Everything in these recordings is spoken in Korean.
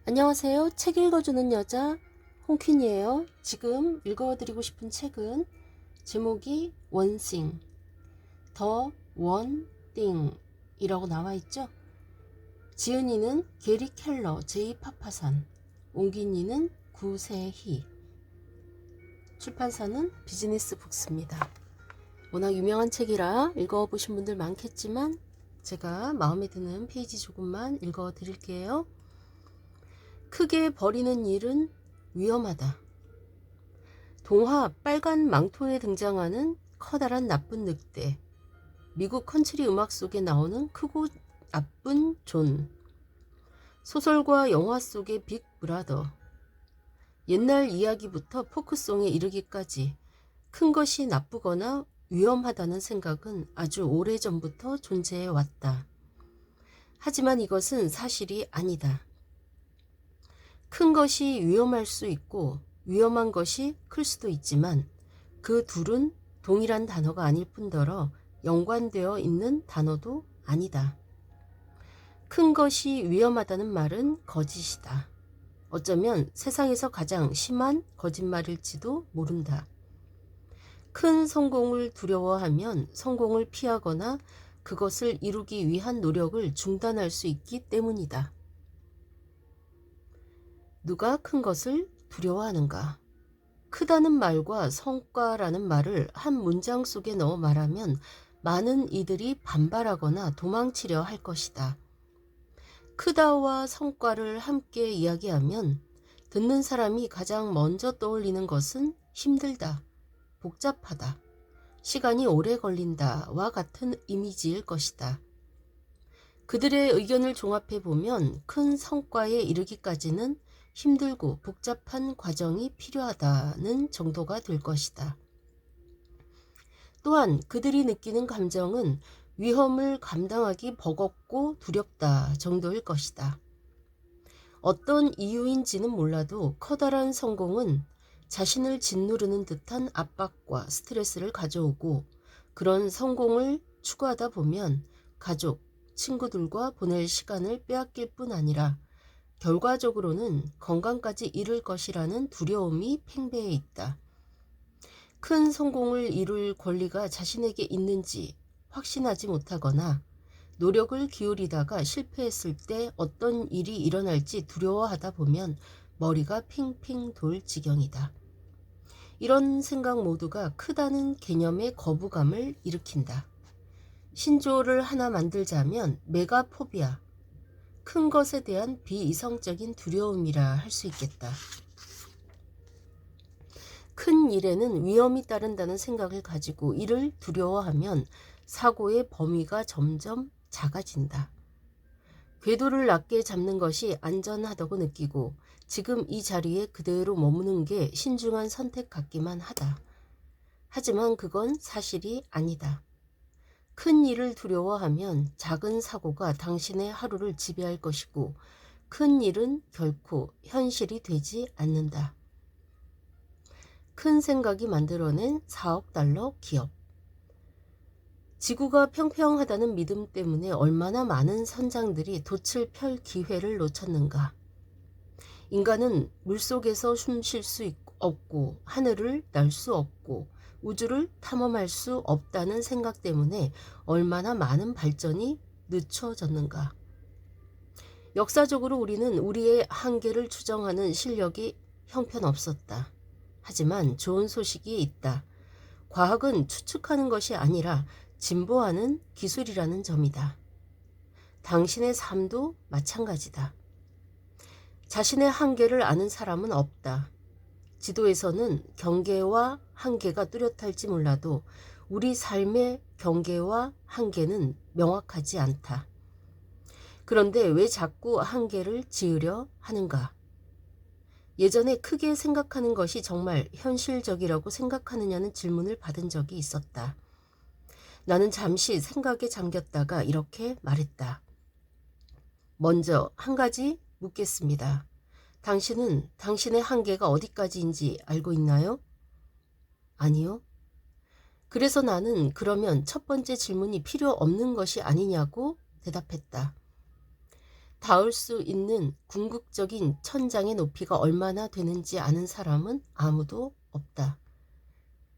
안녕하세요. 책 읽어주는 여자 홍퀸이에요. 지금 읽어드리고 싶은 책은 제목이 원싱, 더 원띵 이라고 나와있죠. 지은이는 게리 켈러, 제이 파파산, 옮긴이는 구세희, 출판사는 비즈니스 북스입니다. 워낙 유명한 책이라 읽어보신 분들 많겠지만 제가 마음에 드는 페이지 조금만 읽어드릴게요. 크게 버리는 일은 위험하다. 동화 빨간 망토에 등장하는 커다란 나쁜 늑대, 미국 컨트리 음악 속에 나오는 크고 나쁜 존, 소설과 영화 속의 빅 브라더, 옛날 이야기부터 포크송에 이르기까지 큰 것이 나쁘거나 위험하다는 생각은 아주 오래전부터 존재해 왔다. 하지만 이것은 사실이 아니다. 큰 것이 위험할 수 있고 위험한 것이 클 수도 있지만 그 둘은 동일한 단어가 아닐 뿐더러 연관되어 있는 단어도 아니다. 큰 것이 위험하다는 말은 거짓이다. 어쩌면 세상에서 가장 심한 거짓말일지도 모른다. 큰 성공을 두려워하면 성공을 피하거나 그것을 이루기 위한 노력을 중단할 수 있기 때문이다. 누가 큰 것을 두려워하는가? 크다는 말과 성과라는 말을 한 문장 속에 넣어 말하면 많은 이들이 반발하거나 도망치려 할 것이다. 크다와 성과를 함께 이야기하면 듣는 사람이 가장 먼저 떠올리는 것은 힘들다, 복잡하다, 시간이 오래 걸린다와 같은 이미지일 것이다. 그들의 의견을 종합해 보면 큰 성과에 이르기까지는 힘들고 복잡한 과정이 필요하다는 정도가 될 것이다. 또한 그들이 느끼는 감정은 위험을 감당하기 버겁고 두렵다 정도일 것이다. 어떤 이유인지는 몰라도 커다란 성공은 자신을 짓누르는 듯한 압박과 스트레스를 가져오고 그런 성공을 추구하다 보면 가족, 친구들과 보낼 시간을 빼앗길 뿐 아니라 결과적으로는 건강까지 잃을 것이라는 두려움이 팽배해 있다. 큰 성공을 이룰 권리가 자신에게 있는지 확신하지 못하거나 노력을 기울이다가 실패했을 때 어떤 일이 일어날지 두려워하다 보면 머리가 핑핑 돌 지경이다. 이런 생각 모두가 크다는 개념의 거부감을 일으킨다. 신조어를 하나 만들자면 메가포비아, 큰 것에 대한 비이성적인 두려움이라 할 수 있겠다. 큰 일에는 위험이 따른다는 생각을 가지고 이를 두려워하면 사고의 범위가 점점 작아진다. 궤도를 낮게 잡는 것이 안전하다고 느끼고 지금 이 자리에 그대로 머무는 게 신중한 선택 같기만 하다. 하지만 그건 사실이 아니다. 큰 일을 두려워하면 작은 사고가 당신의 하루를 지배할 것이고 큰 일은 결코 현실이 되지 않는다. 큰 생각이 만들어낸 4억 달러 기업. 지구가 평평하다는 믿음 때문에 얼마나 많은 선장들이 돛을 펼 기회를 놓쳤는가. 인간은 물속에서 숨 쉴 수 없고 하늘을 날 수 없고 우주를 탐험할 수 없다는 생각 때문에 얼마나 많은 발전이 늦춰졌는가. 역사적으로 우리는 우리의 한계를 추정하는 실력이 형편없었다. 하지만 좋은 소식이 있다. 과학은 추측하는 것이 아니라 진보하는 기술이라는 점이다. 당신의 삶도 마찬가지다. 자신의 한계를 아는 사람은 없다. 지도에서는 경계와 한계가 뚜렷할지 몰라도 우리 삶의 경계와 한계는 명확하지 않다. 그런데 왜 자꾸 한계를 지으려 하는가? 예전에 크게 생각하는 것이 정말 현실적이라고 생각하느냐는 질문을 받은 적이 있었다. 나는 잠시 생각에 잠겼다가 이렇게 말했다. 먼저 한 가지 묻겠습니다. 당신은 당신의 한계가 어디까지인지 알고 있나요? 아니요. 그래서 나는 그러면 첫 번째 질문이 필요 없는 것이 아니냐고 대답했다. 닿을 수 있는 궁극적인 천장의 높이가 얼마나 되는지 아는 사람은 아무도 없다.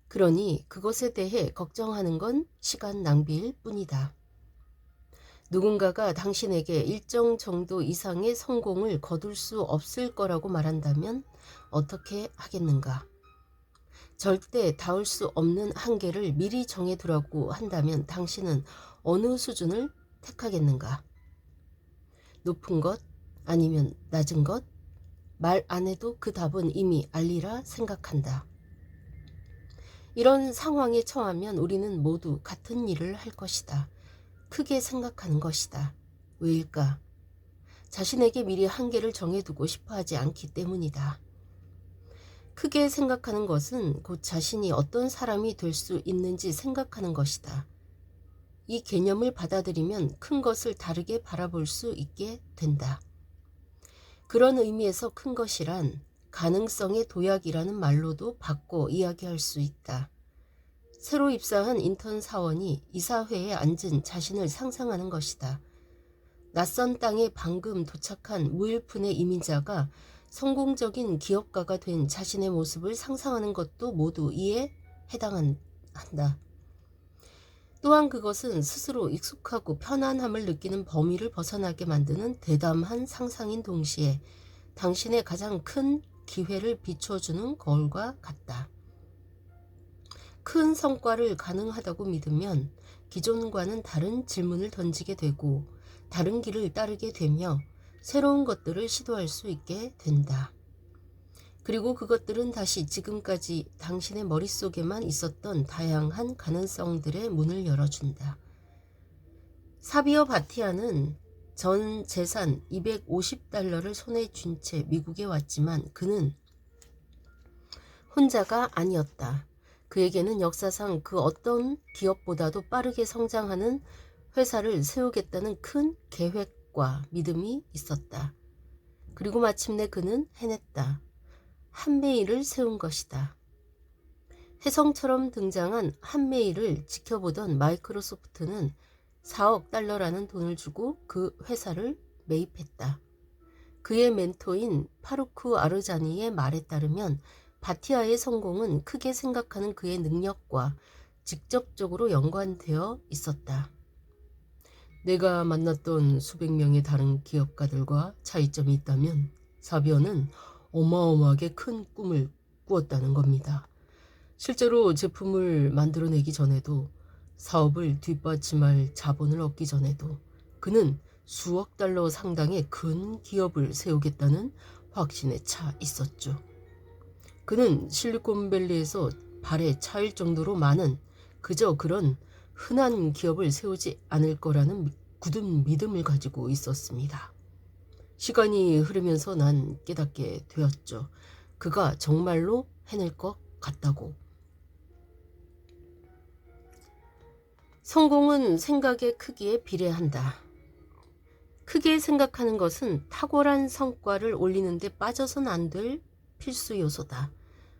그러니 그것에 대해 걱정하는 건 시간 낭비일 뿐이다. 누군가가 당신에게 일정 정도 이상의 성공을 거둘 수 없을 거라고 말한다면 어떻게 하겠는가? 절대 닿을 수 없는 한계를 미리 정해두라고 한다면 당신은 어느 수준을 택하겠는가? 높은 것? 아니면 낮은 것? 말 안 해도 그 답은 이미 알리라 생각한다. 이런 상황에 처하면 우리는 모두 같은 일을 할 것이다. 크게 생각하는 것이다. 왜일까? 자신에게 미리 한계를 정해두고 싶어 하지 않기 때문이다. 크게 생각하는 것은 곧 자신이 어떤 사람이 될 수 있는지 생각하는 것이다. 이 개념을 받아들이면 큰 것을 다르게 바라볼 수 있게 된다. 그런 의미에서 큰 것이란 가능성의 도약이라는 말로도 바꿔 이야기할 수 있다. 새로 입사한 인턴 사원이 이사회에 앉은 자신을 상상하는 것이다. 낯선 땅에 방금 도착한 무일푼의 이민자가 성공적인 기업가가 된 자신의 모습을 상상하는 것도 모두 이에 해당한다. 또한 그것은 스스로 익숙하고 편안함을 느끼는 범위를 벗어나게 만드는 대담한 상상인 동시에 당신의 가장 큰 기회를 비춰주는 거울과 같다. 큰 성과를 가능하다고 믿으면 기존과는 다른 질문을 던지게 되고 다른 길을 따르게 되며 새로운 것들을 시도할 수 있게 된다. 그리고 그것들은 다시 지금까지 당신의 머릿속에만 있었던 다양한 가능성들의 문을 열어준다. 사비어 바티아는 전 재산 $250를 손에 쥔 채 미국에 왔지만 그는 혼자가 아니었다. 그에게는 역사상 그 어떤 기업보다도 빠르게 성장하는 회사를 세우겠다는 큰 계획과 믿음이 있었다. 그리고 마침내 그는 해냈다. 한메일을 세운 것이다. 혜성처럼 등장한 한메일을 지켜보던 마이크로소프트는 $4억 돈을 주고 그 회사를 매입했다. 그의 멘토인 파루크 아르자니의 말에 따르면 바티아의 성공은 크게 생각하는 그의 능력과 직접적으로 연관되어 있었다. 내가 만났던 수백 명의 다른 기업가들과 차이점이 있다면 사비어는 어마어마하게 큰 꿈을 꾸었다는 겁니다. 실제로 제품을 만들어내기 전에도 사업을 뒷받침할 자본을 얻기 전에도 그는 수억 달러 상당의 큰 기업을 세우겠다는 확신에 차 있었죠. 그는 실리콘밸리에서 발에 차일 정도로 많은 그저 그런 흔한 기업을 세우지 않을 거라는 굳은 믿음을 가지고 있었습니다. 시간이 흐르면서 난 깨닫게 되었죠. 그가 정말로 해낼 것 같다고. 성공은 생각의 크기에 비례한다. 크게 생각하는 것은 탁월한 성과를 올리는 데 빠져선 안 될 필수 요소다.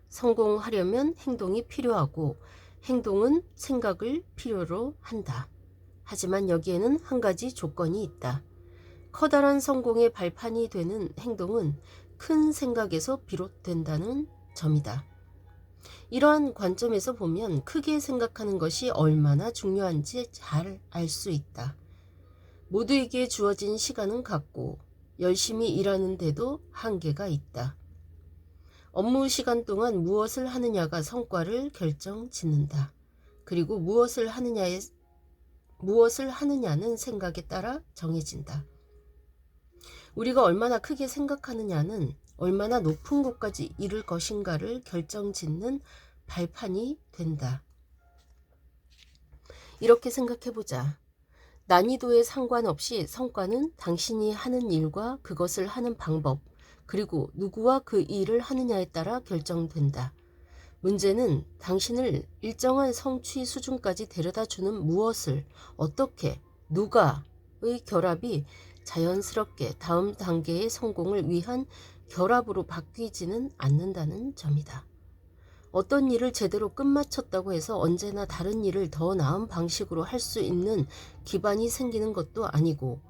성공하려면 행동이 필요하고 행동은 생각을 필요로 한다. 하지만 여기에는 한 가지 조건이 있다. 커다란 성공의 발판이 되는 행동은 큰 생각에서 비롯된다는 점이다. 이러한 관점에서 보면 크게 생각하는 것이 얼마나 중요한지 잘 알 수 있다. 모두에게 주어진 시간은 같고 열심히 일하는데도 한계가 있다. 업무 시간 동안 무엇을 하느냐가 성과를 결정짓는다. 그리고 무엇을 하느냐는 생각에 따라 정해진다. 우리가 얼마나 크게 생각하느냐는 얼마나 높은 곳까지 이룰 것인가를 결정짓는 발판이 된다. 이렇게 생각해보자. 난이도에 상관없이 성과는 당신이 하는 일과 그것을 하는 방법, 그리고 누구와 그 일을 하느냐에 따라 결정된다. 문제는 당신을 일정한 성취 수준까지 데려다주는 무엇을, 어떻게, 누가의 결합이 자연스럽게 다음 단계의 성공을 위한 결합으로 바뀌지는 않는다는 점이다. 어떤 일을 제대로 끝마쳤다고 해서 언제나 다른 일을 더 나은 방식으로 할 수 있는 기반이 생기는 것도 아니고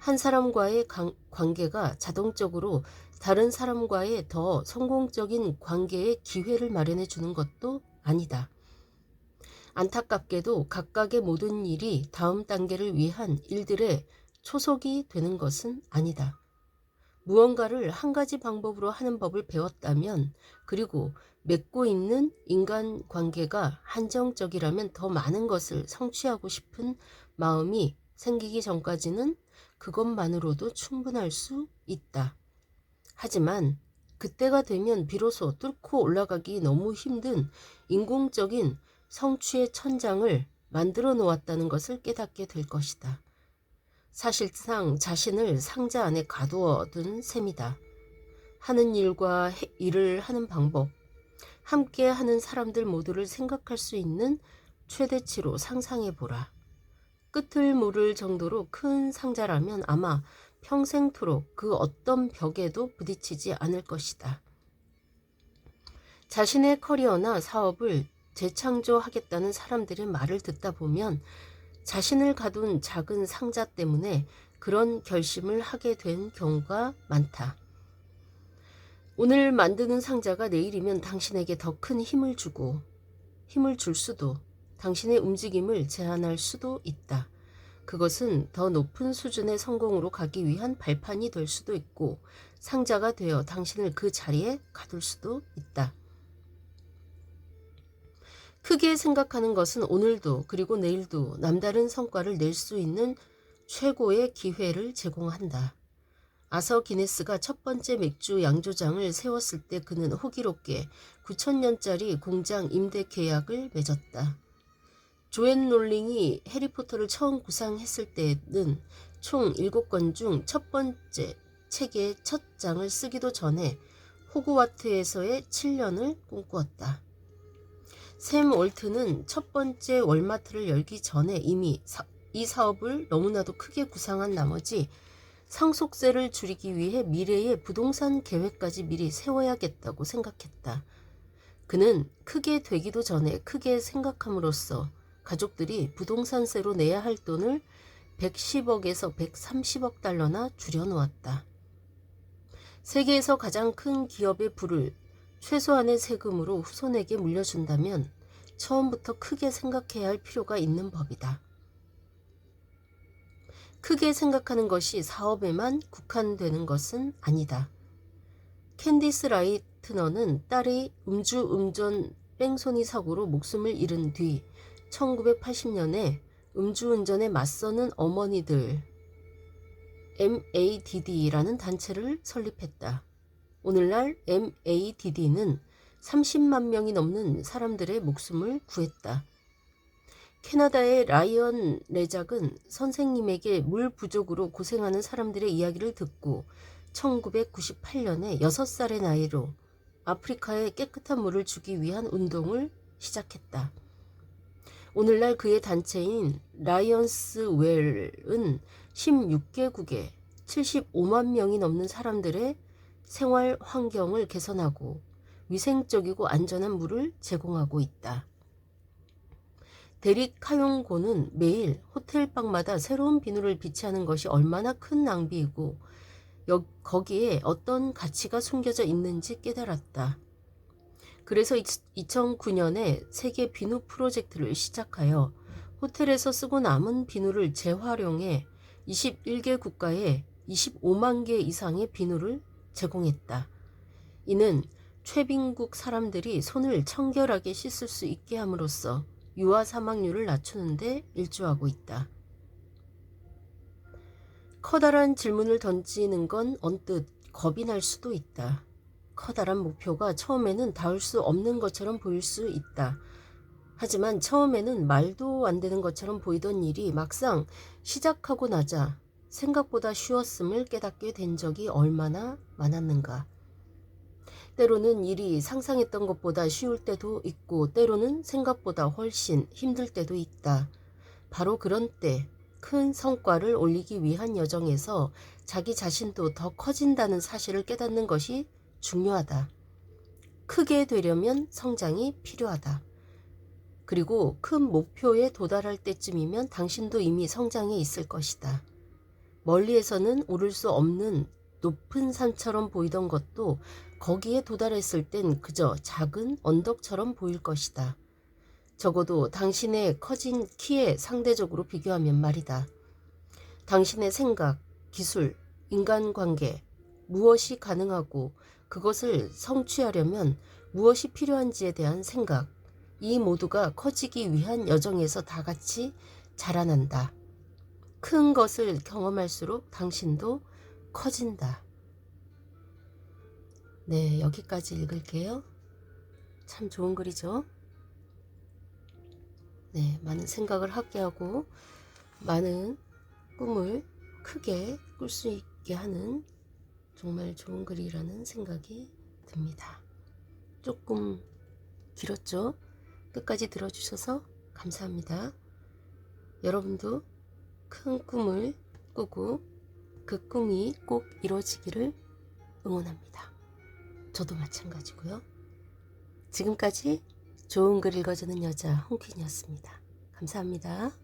한 사람과의 관계가 자동적으로 다른 사람과의 더 성공적인 관계의 기회를 마련해 주는 것도 아니다. 안타깝게도 각각의 모든 일이 다음 단계를 위한 일들의 초석이 되는 것은 아니다. 무언가를 한 가지 방법으로 하는 법을 배웠다면, 그리고 맺고 있는 인간관계가 한정적이라면 더 많은 것을 성취하고 싶은 마음이 생기기 전까지는 그것만으로도 충분할 수 있다. 하지만 그때가 되면 비로소 뚫고 올라가기 너무 힘든 인공적인 성취의 천장을 만들어 놓았다는 것을 깨닫게 될 것이다. 사실상 자신을 상자 안에 가두어 둔 셈이다. 하는 일과 일을 하는 방법, 함께 하는 사람들 모두를 생각할 수 있는 최대치로 상상해 보라. 끝을 모를 정도로 큰 상자라면 아마 평생토록 그 어떤 벽에도 부딪히지 않을 것이다. 자신의 커리어나 사업을 재창조하겠다는 사람들의 말을 듣다 보면 자신을 가둔 작은 상자 때문에 그런 결심을 하게 된 경우가 많다. 오늘 만드는 상자가 내일이면 당신에게 더 큰 힘을 줄 수도, 당신의 움직임을 제한할 수도 있다. 그것은 더 높은 수준의 성공으로 가기 위한 발판이 될 수도 있고, 상자가 되어 당신을 그 자리에 가둘 수도 있다. 크게 생각하는 것은 오늘도 그리고 내일도 남다른 성과를 낼 수 있는 최고의 기회를 제공한다. 아서 기네스가 첫 번째 맥주 양조장을 세웠을 때 그는 호기롭게 9,000년짜리 공장 임대 계약을 맺었다. 조앤 롤링이 해리포터를 처음 구상했을 때는 총 7권 중 첫 번째 책의 첫 장을 쓰기도 전에 호그와트에서의 7년을 꿈꾸었다. 샘 월트는 첫 번째 월마트를 열기 전에 이미 이 사업을 너무나도 크게 구상한 나머지 상속세를 줄이기 위해 미래의 부동산 계획까지 미리 세워야겠다고 생각했다. 그는 크게 되기도 전에 크게 생각함으로써 가족들이 부동산세로 내야 할 돈을 110억에서 130억 달러나 줄여놓았다. 세계에서 가장 큰 기업의 부를 최소한의 세금으로 후손에게 물려준다면 처음부터 크게 생각해야 할 필요가 있는 법이다. 크게 생각하는 것이 사업에만 국한되는 것은 아니다. 캔디스 라이트너는 딸의 음주운전 뺑소니 사고로 목숨을 잃은 뒤 1980년에 음주운전에 맞서는 어머니들 MADD라는 단체를 설립했다. 오늘날 MADD는 30만 명이 넘는 사람들의 목숨을 구했다. 캐나다의 라이언 레작은 선생님에게 물 부족으로 고생하는 사람들의 이야기를 듣고 1998년에 6살의 나이로 아프리카에 깨끗한 물을 주기 위한 운동을 시작했다. 오늘날 그의 단체인 라이언스 웰은 16개국에 75만 명이 넘는 사람들의 생활 환경을 개선하고 위생적이고 안전한 물을 제공하고 있다. 데릭 카용고는 매일 호텔방마다 새로운 비누를 비치하는 것이 얼마나 큰 낭비이고 거기에 어떤 가치가 숨겨져 있는지 깨달았다. 그래서 2009년에 세계 비누 프로젝트를 시작하여 호텔에서 쓰고 남은 비누를 재활용해 21개 국가에 25만 개 이상의 비누를 제공했다. 이는 최빈국 사람들이 손을 청결하게 씻을 수 있게 함으로써 유아 사망률을 낮추는 데 일조하고 있다. 커다란 질문을 던지는 건 언뜻 겁이 날 수도 있다. 커다란 목표가 처음에는 닿을 수 없는 것처럼 보일 수 있다. 하지만 처음에는 말도 안 되는 것처럼 보이던 일이 막상 시작하고 나자 생각보다 쉬웠음을 깨닫게 된 적이 얼마나 많았는가. 때로는 일이 상상했던 것보다 쉬울 때도 있고 때로는 생각보다 훨씬 힘들 때도 있다. 바로 그런 때 큰 성과를 올리기 위한 여정에서 자기 자신도 더 커진다는 사실을 깨닫는 것이 중요하다. 크게 되려면 성장이 필요하다. 그리고 큰 목표에 도달할 때쯤이면 당신도 이미 성장해 있을 것이다. 멀리에서는 오를 수 없는 높은 산처럼 보이던 것도 거기에 도달했을 땐 그저 작은 언덕처럼 보일 것이다. 적어도 당신의 커진 키에 상대적으로 비교하면 말이다. 당신의 생각, 기술, 인간관계, 무엇이 가능하고 그것을 성취하려면 무엇이 필요한지에 대한 생각, 이 모두가 커지기 위한 여정에서 다 같이 자라난다. 큰 것을 경험할수록 당신도 커진다. 네, 여기까지 읽을게요. 참 좋은 글이죠. 네, 많은 생각을 하게 하고 많은 꿈을 크게 꿀 수 있게 하는 정말 좋은 글이라는 생각이 듭니다. 조금 길었죠? 끝까지 들어주셔서 감사합니다. 여러분도 큰 꿈을 꾸고 그 꿈이 꼭 이루어지기를 응원합니다. 저도 마찬가지고요. 지금까지 좋은 글 읽어주는 여자 홍퀸이었습니다. 감사합니다.